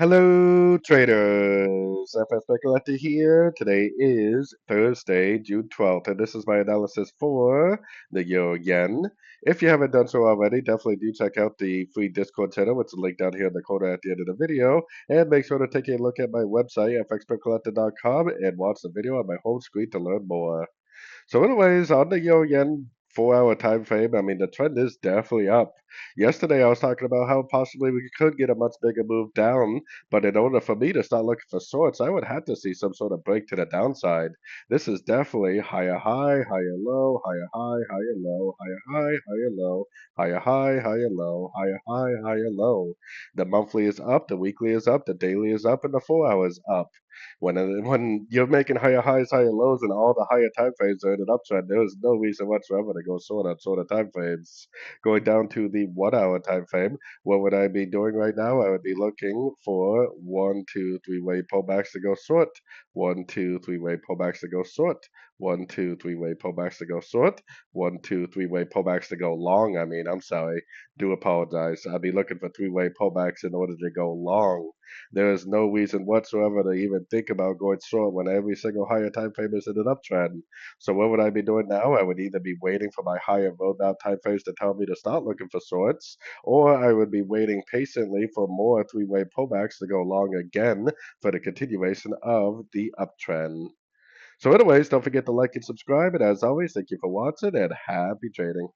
Hello, traders. FX Pip Collector here. Today is Thursday, June 12th, and this is my analysis for the Euro Yen. If you haven't done so already, definitely do check out the free Discord channel, which is linked down here in the corner at the end of the video. And make sure to take a look at my website, fxpipcollector.com, and watch the video on my home screen to learn more. So, anyways, on the Euro Yen 4 hour time frame, I mean, the trend is definitely up. Yesterday, I was talking about how possibly we could get a much bigger move down, but in order for me to start looking for sorts, I would have to see some sort of break to the downside. This is definitely higher high, higher low, higher high, higher low, higher high, higher low, higher high, higher low, higher high, higher low. The monthly is up, the weekly is up, the daily is up, and the 4 hour is up. When you're making higher highs, higher lows, and all the higher time frames are in an uptrend, there is no reason whatsoever to go short on time frames. Going down to the 1 hour time frame, what would I be doing right now? I would be looking for one, two, three-way pullbacks to go short. One, two, three-way pullbacks to go short. One, two, three-way pullbacks to go short. One, two, three-way pullbacks to go long. I'm sorry. Do apologize. I'd be looking for three-way pullbacks in order to go long. There is no reason whatsoever to even think about going short when every single higher time frame is in an uptrend. So what would I be doing now? I would either be waiting for my higher roadmap time frames to tell me to start looking for shorts, or I would be waiting patiently for more three-way pullbacks to go long again for the continuation of the uptrend. So anyways, don't forget to like and subscribe, and as always, thank you for watching and happy trading.